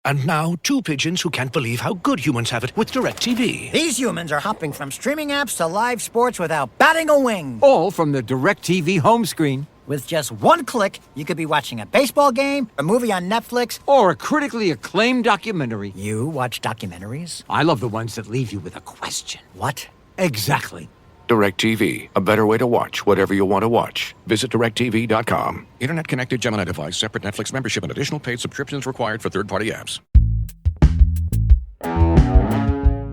And now, two pigeons who can't believe how good humans have it with DirecTV. These humans are hopping from streaming apps to live sports without batting a wing. All from the DirecTV home screen. With just one click, you could be watching a baseball game, a movie on Netflix, or a critically acclaimed documentary. You watch documentaries? I love the ones that leave you with a question. What? Exactly. DirecTV, a better way to watch whatever you want to watch. Visit DirecTV.com. Internet-connected Gemini device, separate Netflix membership, and additional paid subscriptions required for third-party apps.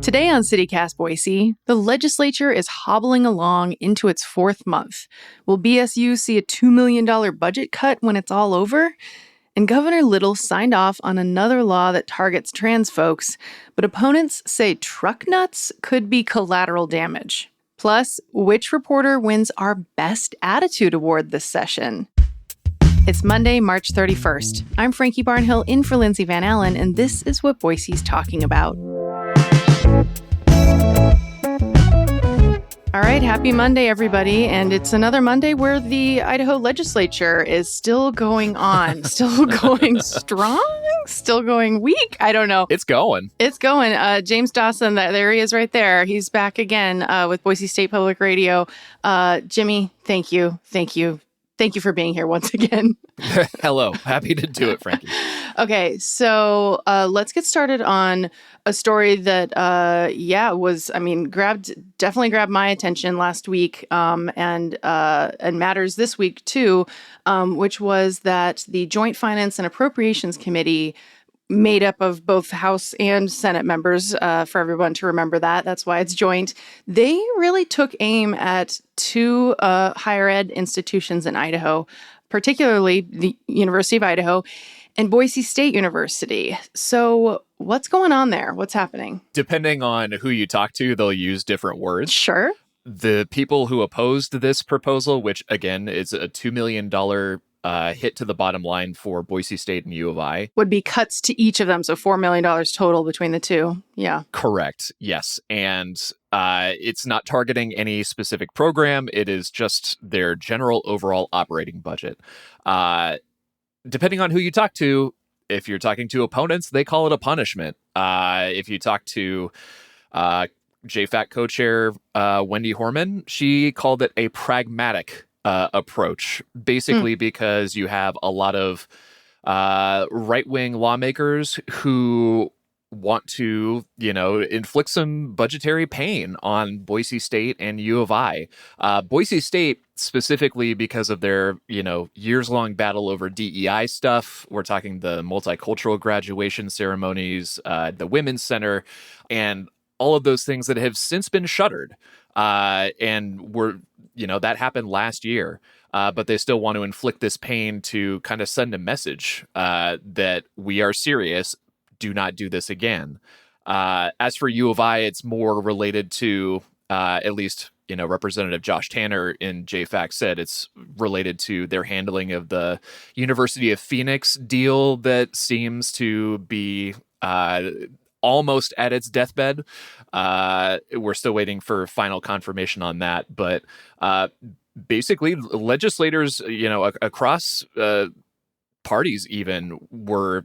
Today on CityCast Boise, the legislature is hobbling along into its fourth month. Will BSU see a $2 million budget cut when it's all over? And Governor Little signed off on another law that targets trans folks, but opponents say truck nuts could be collateral damage. Plus, which reporter wins our Best Attitude Award this session? It's Monday, March 31st. I'm Frankie Barnhill in for Lindsay Van Allen, and this is what Boise's talking about. All right, happy Monday, everybody. And it's another Monday where the Idaho legislature is still going on, still going strong, still going weak. I don't know. It's going. It's going. James Dawson, there he is right there. He's back again with Boise State Public Radio. Jimmy, thank you. Thank you. Thank you for being here once again. Hello. Happy to do it, Frankie. Okay, so let's get started on a story that, definitely grabbed my attention last week and matters this week too, which was that the Joint Finance and Appropriations Committee, made up of both House and Senate members, for everyone to remember that. That's why it's joint. They really took aim at two higher ed institutions in Idaho, particularly the University of Idaho and Boise State University. So what's going on there? What's happening? Depending on who you talk to, they'll use different words. Sure. The people who opposed this proposal, which again is a $2 million hit to the bottom line for Boise State and U of I. Would be cuts to each of them, so $4 million total between the two. Yeah. Correct. Yes. And it's not targeting any specific program. It is just their general overall operating budget. Depending on who you talk to, if you're talking to opponents, they call it a punishment. If you talk to JFAC co-chair Wendy Horman, she called it a pragmatic approach, basically because you have a lot of right-wing lawmakers who want to, inflict some budgetary pain on Boise State and U of I. Boise State specifically because of their, years-long battle over DEI stuff. We're talking the multicultural graduation ceremonies, the Women's Center, and all of those things that have since been shuttered. And were, that happened last year. But they still want to inflict this pain to kind of send a message that we are serious. Do not do this again. As for U of I, it's more related to, at least, Representative Josh Tanner in JFAC said it's related to their handling of the University of Phoenix deal that seems to be almost at its deathbed. We're still waiting for final confirmation on that. But basically, legislators, across parties even were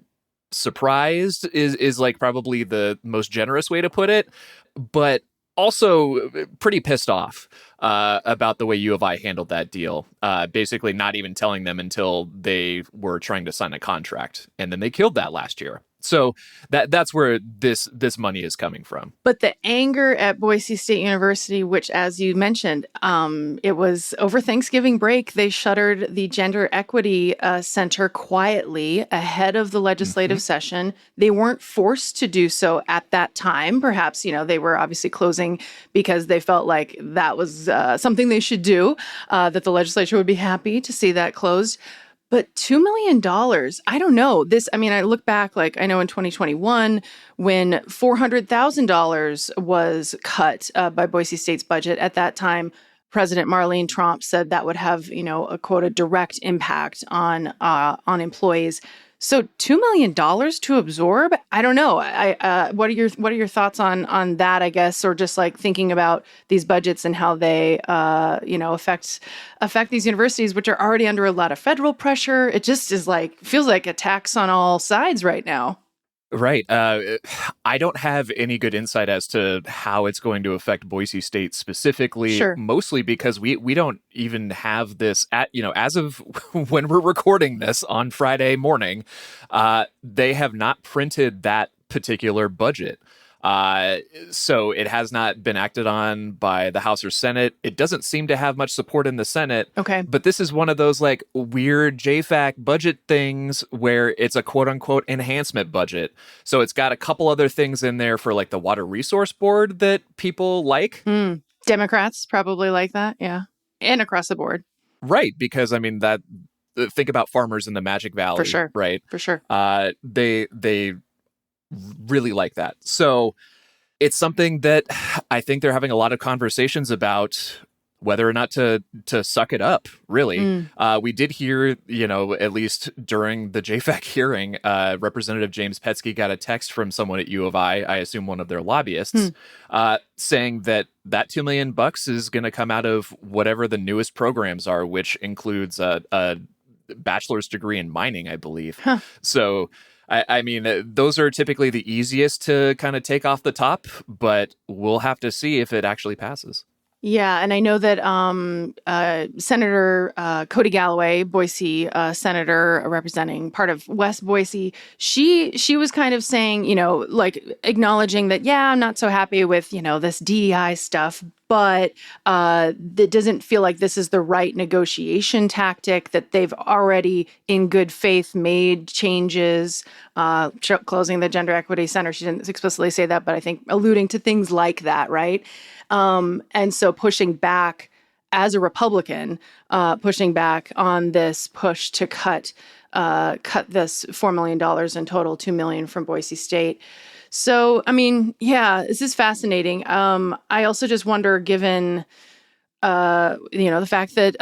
surprised is like probably the most generous way to put it, but also pretty pissed off about the way U of I handled that deal. Basically not even telling them until they were trying to sign a contract. And then they killed that last year. So that's where this money is coming from. But the anger at Boise State University, which, as you mentioned, it was over Thanksgiving break, they shuttered the Gender Equity Center quietly ahead of the legislative session. They weren't forced to do so at that time. Perhaps, they were obviously closing because they felt like that was something they should do, that the legislature would be happy to see that closed. But $2 million, I don't know. I look back, I know in 2021, when $400,000 was cut by Boise State's budget. At that time, President Marlene Tromp said that would have, a quote, a direct impact on employees. So $2 million to absorb? I don't know. What are your thoughts on that, I guess, or just thinking about these budgets and how they affect these universities, which are already under a lot of federal pressure? It just is feels like a tax on all sides right now. Right. I don't have any good insight as to how it's going to affect Boise State specifically, Sure. mostly because we don't even have this as of when we're recording this on Friday morning, they have not printed that particular budget. So it has not been acted on by the House or Senate. It doesn't seem to have much support in the Senate. Okay. But this is one of those like weird JFAC budget things where it's a quote unquote enhancement budget. So it's got a couple other things in there for like the Water Resource Board that people like. Democrats probably like that. Yeah. And across the board. Right. Because I mean, think about farmers in the Magic Valley. For sure. Right. For sure. They really like that. So it's something that I think they're having a lot of conversations about whether or not to suck it up, really. We did hear, at least during the JFAC hearing, Representative James Petsky got a text from someone at U of I assume one of their lobbyists, saying that $2 million is going to come out of whatever the newest programs are, which includes a bachelor's degree in mining, I believe. So I mean, those are typically the easiest to kind of take off the top, but we'll have to see if it actually passes. Yeah, and I know that Senator Cody Galloway, Boise senator representing part of West Boise, she was kind of saying, like acknowledging that, yeah, I'm not so happy with, this DEI stuff, but it doesn't feel like this is the right negotiation tactic, that they've already in good faith made changes, closing the Gender Equity Center. She didn't explicitly say that, but I think alluding to things like that, right? And so pushing back as a Republican, pushing back on this push to cut this $4 million in total, $2 million from Boise State. So, I mean, yeah, this is fascinating. I also just wonder, given the fact that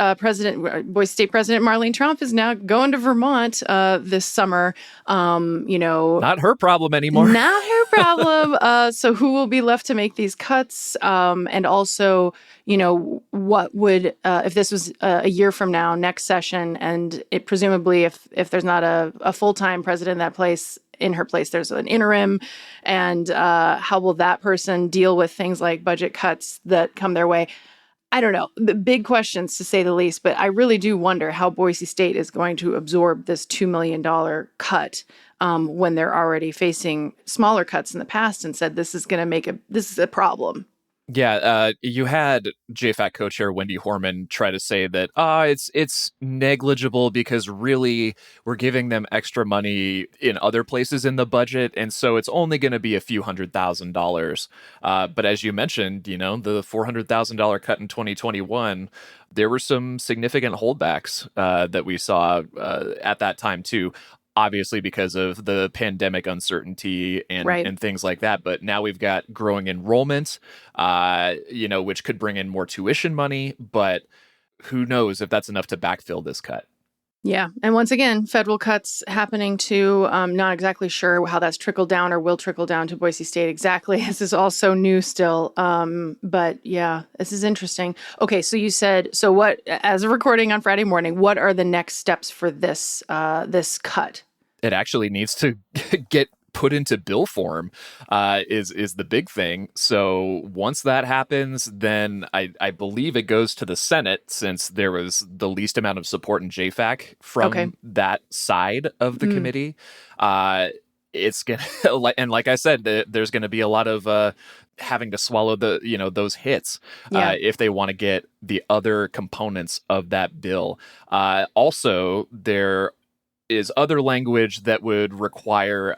Boise State President Marlene Trump is now going to Vermont this summer. Not her problem anymore. Not her problem. So who will be left to make these cuts? And also, what would if this was a year from now, next session, and it presumably if there's not a full-time president in her place, there's an interim, and how will that person deal with things like budget cuts that come their way? I don't know. The big questions, to say the least, but I really do wonder how Boise State is going to absorb this $2 million cut when they're already facing smaller cuts in the past, and said this is a problem. Yeah, you had JFAC co-chair Wendy Horman try to say that it's negligible because really we're giving them extra money in other places in the budget, and so it's only going to be a few $100,000. But as you mentioned, the $400,000 cut in 2021, there were some significant holdbacks that we saw at that time too. Obviously because of the pandemic uncertainty and things like that. But now we've got growing enrollment, which could bring in more tuition money. But who knows if that's enough to backfill this cut. Yeah. And once again, federal cuts happening too. Not exactly sure how that's trickled down or will trickle down to Boise State exactly. This is all so new still. But yeah, this is interesting. Okay. So you said, what, as a recording on Friday morning, what are the next steps for this cut? It actually needs to get put into bill form is the big thing. So once that happens, then I believe it goes to the Senate, since there was the least amount of support in JFAC from that side of the committee. It's gonna, and like I said, there's going to be a lot of having to swallow those hits if they want to get the other components of that bill. Also, there is other language that would require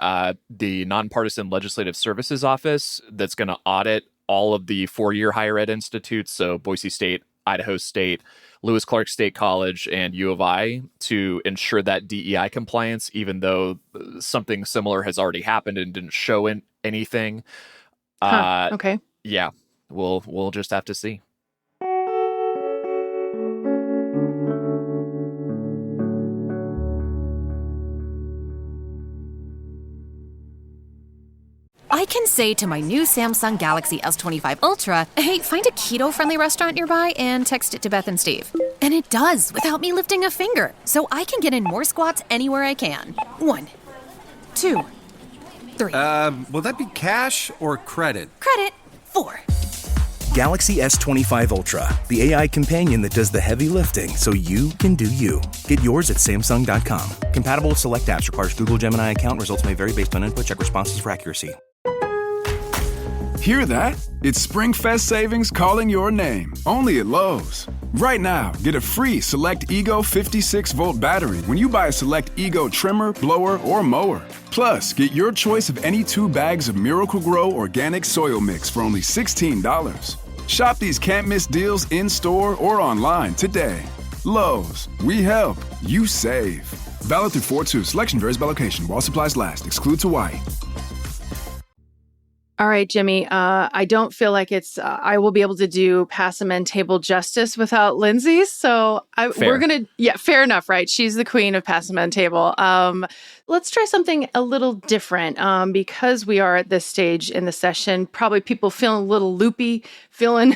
the Nonpartisan Legislative Services Office that's going to audit all of the four-year higher ed institutes, so Boise State, Idaho State, Lewis Clark State College, and U of I, to ensure that DEI compliance, even though something similar has already happened and didn't show anything. Okay. Yeah, we'll just have to see. I can say to my new Samsung Galaxy S25 Ultra, hey, find a keto-friendly restaurant nearby and text it to Beth and Steve. And it does, without me lifting a finger. So I can get in more squats anywhere I can. 1, 2, 3. Will that be cash or credit? Credit. 4. Galaxy S25 Ultra, the AI companion that does the heavy lifting so you can do you. Get yours at Samsung.com. Compatible with select apps. Requires Google Gemini account. Results may vary based on input. Check responses for accuracy. Hear that? It's SpringFest savings calling your name. Only at Lowe's. Right now, get a free Select Ego 56-volt battery when you buy a Select Ego trimmer, blower, or mower. Plus, get your choice of any 2 bags of Miracle-Gro organic soil mix for only $16. Shop these can't-miss deals in-store or online today. Lowe's. We help. You save. Valid through 4/2. Selection varies by location. While supplies last. Excludes Hawaii. All right, Jimmy. I don't feel like I will be able to do pass amend table justice without Lindsay. So we're going to, fair enough, right? She's the queen of pass amend table. Let's try something a little different because we are at this stage in the session. Probably people feeling a little loopy, feeling,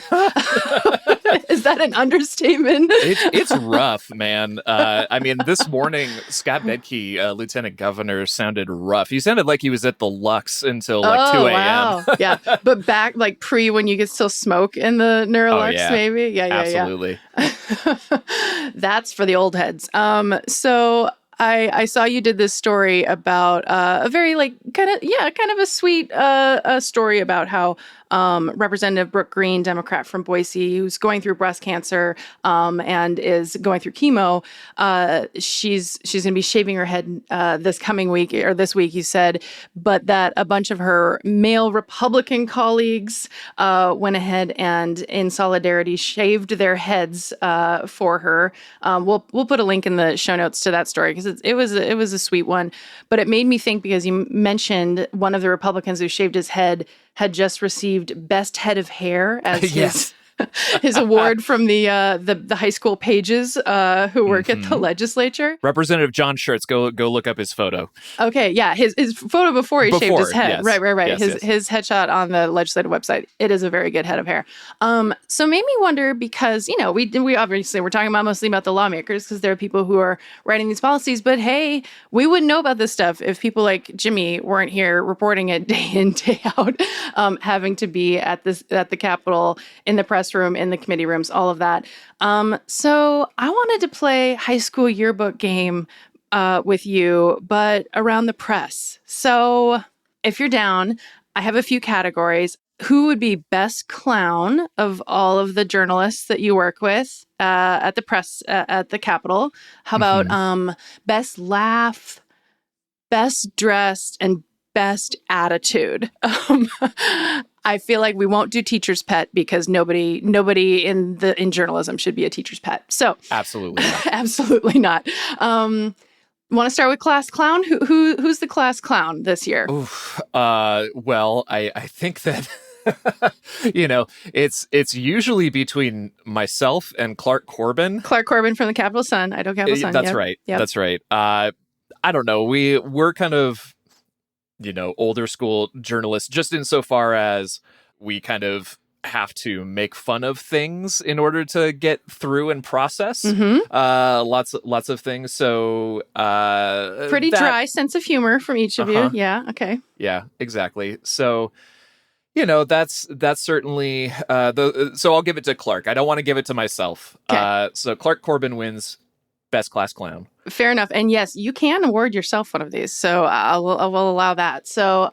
is that an understatement? It's rough, man. I mean, this morning, Scott Bedke, Lieutenant Governor, sounded rough. He sounded like he was at the Lux until 2 a.m. Wow. Yeah. But back when you could still smoke in the Neurolux, maybe? Yeah. Absolutely. That's for the old heads. So I saw you did this story about a very kind of a sweet story about how Representative Brooke Green, Democrat from Boise, who's going through breast cancer and is going through chemo. She's going to be shaving her head this coming week or this week, you said, but that a bunch of her male Republican colleagues went ahead and in solidarity shaved their heads for her. We'll put a link in the show notes to that story because it was a sweet one. But it made me think because you mentioned one of the Republicans who shaved his head had just received Best Head of Hair as his award from the high school pages who work at the legislature. Representative John Schertz, go look up his photo. Okay, yeah, his photo before he shaved his head. Yes. Right. Yes, his headshot on the legislative website. It is a very good head of hair. So made me wonder because we obviously we're talking about mostly about the lawmakers because there are people who are writing these policies. But hey, we wouldn't know about this stuff if people like Jimmy weren't here reporting it day in day out, having to be at the Capitol in the press room, in the committee rooms, all of that. So I wanted to play high school yearbook game with you, but around the press. So if you're down, I have a few categories. Who would be best clown of all of the journalists that you work with at the press at the Capitol? How about best laugh, best dressed, and best attitude? I feel like we won't do teacher's pet because nobody in journalism should be a teacher's pet. So absolutely not. Absolutely not. Want to start with class clown? Who's the class clown this year? Oof. Well, I think that it's usually between myself and Clark Corbin. Clark Corbin from the Capital Sun, Idaho Capital Sun. That's right. Yep. That's right. I don't know. We're kind of older school journalists, just insofar as we kind of have to make fun of things in order to get through and process lots of things. So pretty dry sense of humor from each of you. Yeah. Okay. Yeah, exactly. So that's certainly so I'll give it to Clark. I don't want to give it to myself. Okay. So Clark Corbin wins best class clown. Fair enough. And yes, you can award yourself one of these. So I will allow that. So,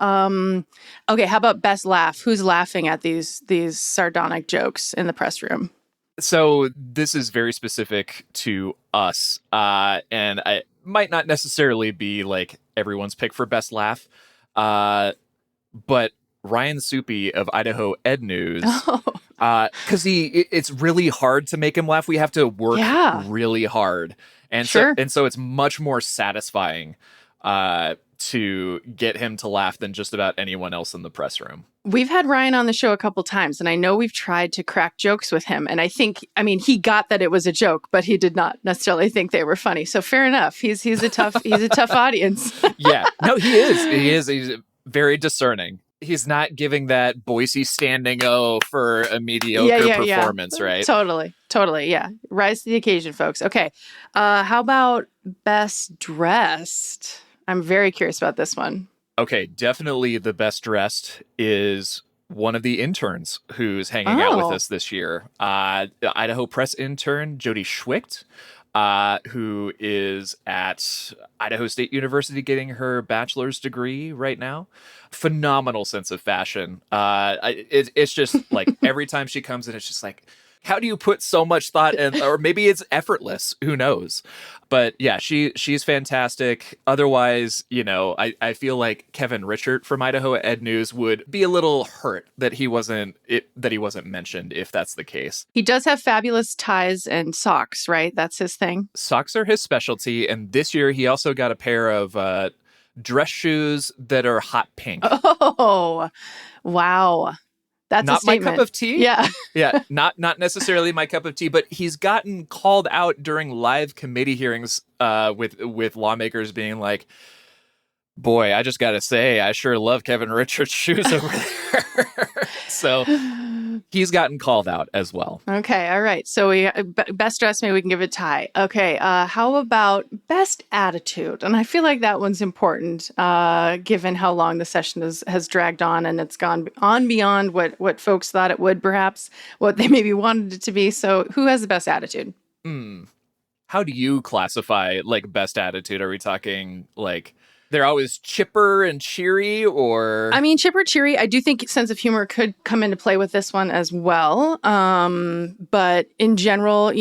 okay. How about best laugh? Who's laughing at these sardonic jokes in the press room? So this is very specific to us. And I might not necessarily be like everyone's pick for best laugh. But Ryan Soupy of Idaho Ed News, because it's really hard to make him laugh. We have to work really hard. And so it's much more satisfying to get him to laugh than just about anyone else in the press room. We've had Ryan on the show a couple times, and I know we've tried to crack jokes with him. And he got that it was a joke, but he did not necessarily think they were funny. So fair enough. He's a tough audience. Yeah, no, he is. He's very discerning. He's not giving that Boise standing O for a mediocre performance, right? Totally. Yeah. Rise to the occasion, folks. Okay. How about best dressed? I'm very curious about this one. Okay, definitely the best dressed is one of the interns who's hanging out with us this year. Idaho Press intern Jody Schwicht, who is at Idaho State University getting her bachelor's degree right now. Phenomenal sense of fashion. It's just like every time she comes in, it's just like, how do you put so much thought in? Or maybe it's effortless. Who knows? But yeah, she's fantastic. Otherwise, I feel like Kevin Richert from Idaho Ed News would be a little hurt that he wasn't mentioned if that's the case. He does have fabulous ties and socks, right? That's his thing. Socks are his specialty, and this year he also got a pair of dress shoes that are hot pink. Oh, wow. That's not a statement. My cup of tea. Yeah. Yeah, not necessarily my cup of tea, but he's gotten called out during live committee hearings with lawmakers being like, boy, I just got to say, I sure love Kevin Richards' shoes over there. So he's gotten called out as well. Okay. All right. So we best dressed, maybe we can give it a tie. Okay. How about best attitude? And I feel like that one's important, given how long the session has dragged on and it's gone on beyond what folks thought it would, perhaps what they maybe wanted it to be. So who has the best attitude? How do you classify like best attitude? Are we talking like they're always chipper and cheery, or? I mean, chipper, cheery. I do think sense of humor could come into play with this one as well. But in general,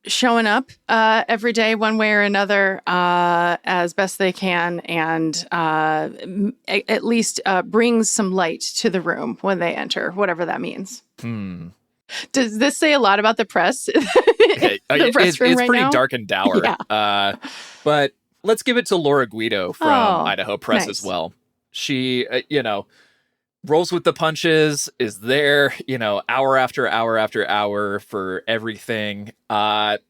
showing up every day one way or another as best they can, and at least brings some light to the room when they enter, whatever that means. Does this say a lot about the press? It's right pretty now? Dark and dour. Yeah. But let's give it to Laura Guido from Idaho Press as nice. well. She, rolls with the punches, is there, hour after hour after hour for everything, and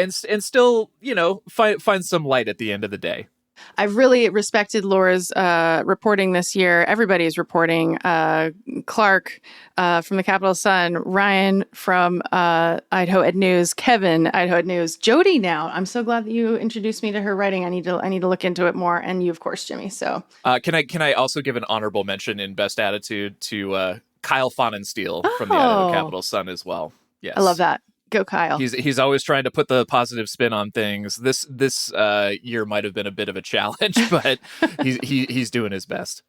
still, find some light at the end of the day. I've really respected Laura's reporting this year. Everybody's reporting. Clark from the Capital Sun, Ryan from Idaho Ed News, Kevin, Idaho Ed News, Jody now. I'm so glad that you introduced me to her writing. I need to look into it more. And you, of course, Jimmy. So can I also give an honorable mention in best attitude to Kyle Fonensteel from the Idaho Capital Sun as well? Yes. I love that. Go Kyle. He's always trying to put the positive spin on things. This year might have been a bit of a challenge, but he's doing his best.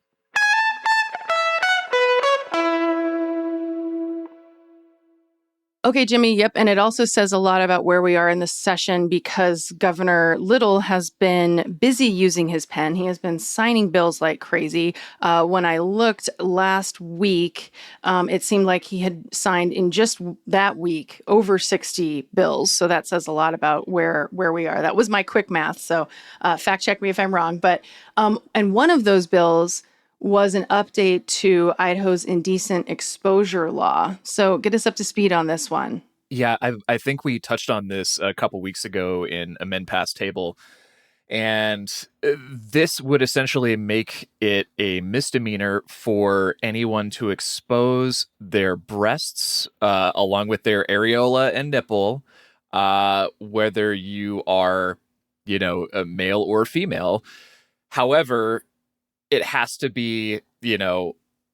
Okay, Jimmy. Yep. And it also says a lot about where we are in this session because Governor Little has been busy using his pen. He has been signing bills like crazy. When I looked last week, it seemed like he had signed in just that week over 60 bills. So that says a lot about where we are. That was my quick math. So fact check me if I'm wrong. But and one of those bills was an update to Idaho's indecent exposure law. So get us up to speed on this one. Yeah, I think we touched on this a couple weeks ago in Amend Pass Table. And this would essentially make it a misdemeanor for anyone to expose their breasts along with their areola and nipple, whether you are, a male or female. However, it has to be,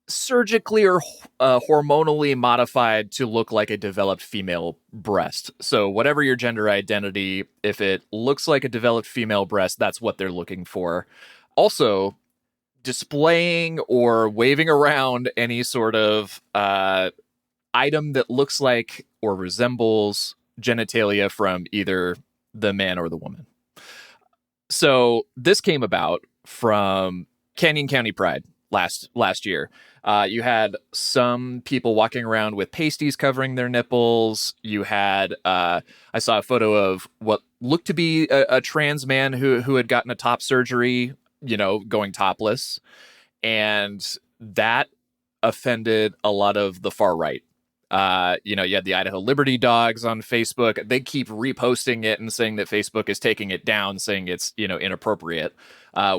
surgically or hormonally modified to look like a developed female breast. So whatever your gender identity, if it looks like a developed female breast, that's what they're looking for. Also, displaying or waving around any sort of item that looks like or resembles genitalia from either the man or the woman. So this came about from Canyon County Pride last year. You had some people walking around with pasties covering their nipples. You had I saw a photo of what looked to be a trans man who had gotten a top surgery, going topless, and that offended a lot of the far right. You had the Idaho Liberty Dogs on Facebook. They keep reposting it and saying that Facebook is taking it down, saying it's, inappropriate,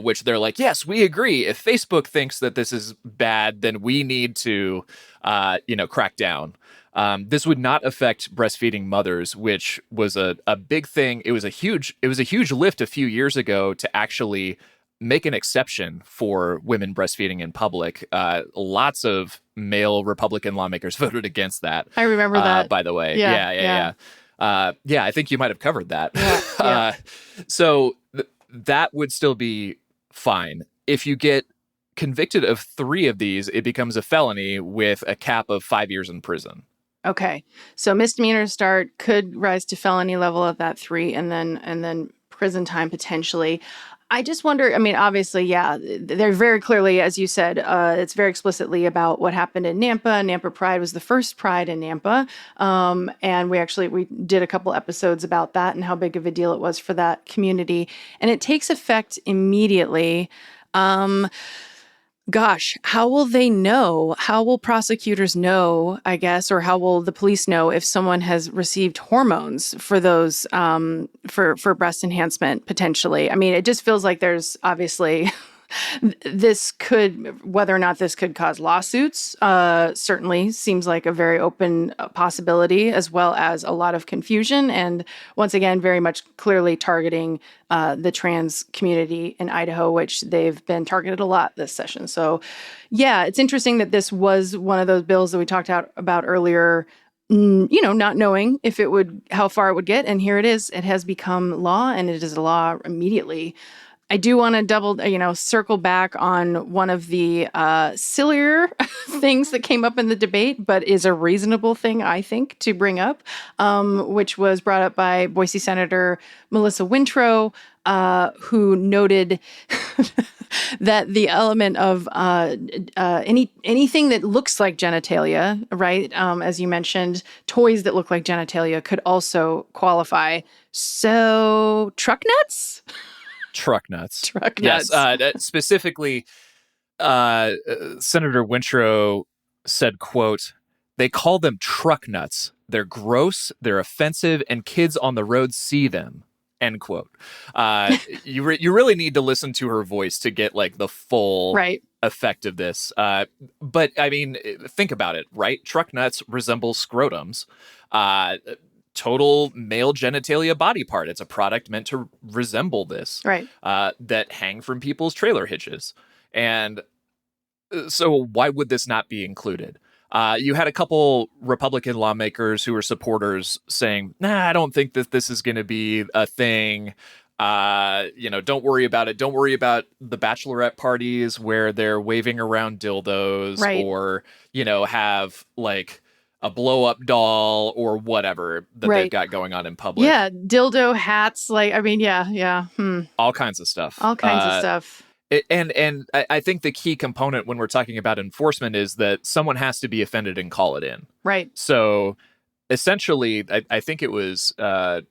which they're like, yes, we agree. If Facebook thinks that this is bad, then we need to, crack down. This would not affect breastfeeding mothers, which was a big thing. It was a huge lift a few years ago to actually make an exception for women breastfeeding in public. Lots of male Republican lawmakers voted against that. I remember that. By the way. Yeah. Yeah, I think you might have covered that. Yeah. So that would still be fine. If you get convicted of 3 of these, it becomes a felony with a cap of 5 years in prison. Okay. So misdemeanor start could rise to felony level of that 3 and then prison time potentially. I just wonder, I mean, obviously, yeah, they're very clearly, as you said, it's very explicitly about what happened in Nampa. Nampa Pride was the first Pride in Nampa. And we did a couple episodes about that and how big of a deal it was for that community. And it takes effect immediately. Gosh, how will they know? How will prosecutors know, I guess, or how will the police know if someone has received hormones for those, for breast enhancement potentially? I mean, it just feels like there's obviously whether or not this could cause lawsuits, certainly seems like a very open possibility, as well as a lot of confusion. And once again, very much clearly targeting the trans community in Idaho, which they've been targeted a lot this session. So yeah, it's interesting that this was one of those bills that we talked about earlier, not knowing how far it would get. And here it is. It has become law, and it is a law immediately. I do want to circle back on one of the sillier things that came up in the debate, but is a reasonable thing, I think, to bring up, which was brought up by Boise Senator Melissa Wintrow, who noted that the element of anything that looks like genitalia, right, as you mentioned, toys that look like genitalia could also qualify. So, truck nuts? Truck nuts. Truck nuts. Yes. Specifically, Senator Wintrow said, quote, "They call them truck nuts. They're gross, they're offensive, and kids on the road see them." End quote. You really need to listen to her voice to get like the full effect of this. But I mean, think about it, right? Truck nuts resemble scrotums. Total male genitalia body part. It's a product meant to resemble this, right? That hang from people's trailer hitches. And so why would this not be included? You had a couple Republican lawmakers who were supporters saying, I don't think that this is going to be a thing. Don't worry about it. Don't worry about the bachelorette parties where they're waving around dildos or, have like a blow-up doll or whatever that they've got going on in public. Yeah, dildo hats, all kinds of stuff. All kinds of stuff. And I think the key component when we're talking about enforcement is that someone has to be offended and call it in. Right. So essentially, I think it was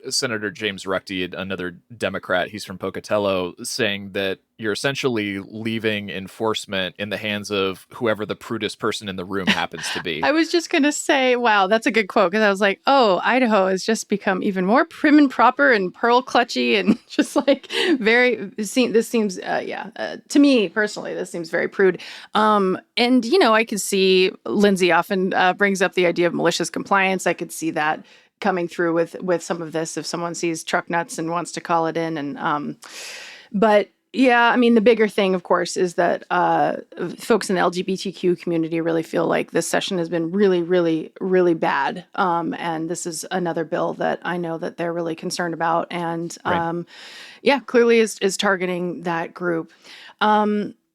Senator James Ruckty, another Democrat, he's from Pocatello, saying that you're essentially leaving enforcement in the hands of whoever the prudest person in the room happens to be. I was just going to say, wow, that's a good quote, because I was like, oh, Idaho has just become even more prim and proper and pearl clutchy and just like this seems, to me personally, this seems very prude. And, I could see Lindsay often brings up the idea of malicious compliance. I could see that coming through with some of this if someone sees truck nuts and wants to call it in. And but yeah, I mean, the bigger thing, of course, is that folks in the LGBTQ community really feel like this session has been really, really, really bad. And this is another bill that I know that they're really concerned about. And clearly is targeting that group.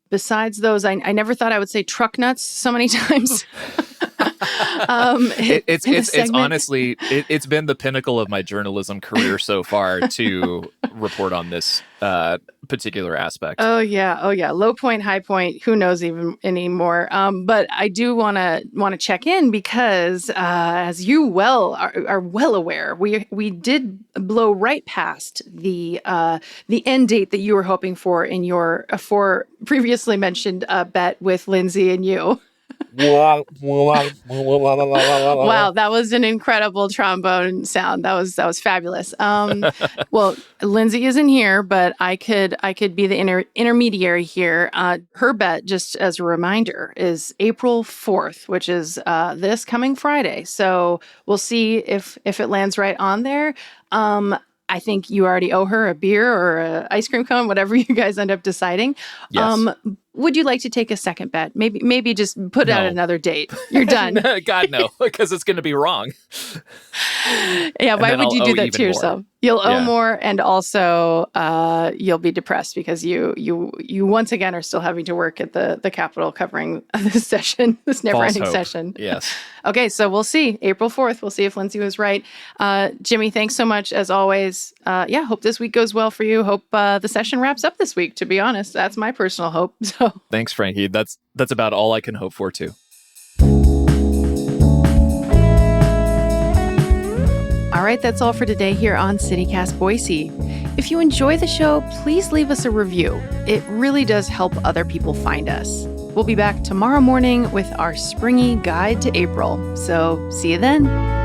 Besides those, I never thought I would say truck nuts so many times. It's honestly, it's been the pinnacle of my journalism career so far to report on this particular aspect. Oh yeah. Low point, high point. Who knows even anymore? But I do want to check in because, as you are well aware, we did blow right past the end date that you were hoping for in your previously mentioned bet with Lindsay and you. Wow, that was an incredible trombone sound. That was fabulous. Well, Lindsay isn't here, but I could be the intermediary here. Her bet, just as a reminder, is April 4th, which is this coming Friday. So we'll see if it lands right on there. I think you already owe her a beer or an ice cream cone, whatever you guys end up deciding. Yes. Would you like to take a second bet? Maybe just put out another date. You're done. God, no, because it's going to be wrong. Yeah, why would you do that to yourself? More. You'll owe more, and also you'll be depressed because you once again are still having to work at the Capitol covering this session, this never-ending session. Yes. Okay, so we'll see. April 4th, we'll see if Lindsay was right. Jimmy, thanks so much as always. Hope this week goes well for you. Hope the session wraps up this week, to be honest. That's my personal hope. So thanks, Frankie. That's about all I can hope for, too. All right, that's all for today here on CityCast Boise. If you enjoy the show, please leave us a review. It really does help other people find us. We'll be back tomorrow morning with our springy guide to April. So see you then.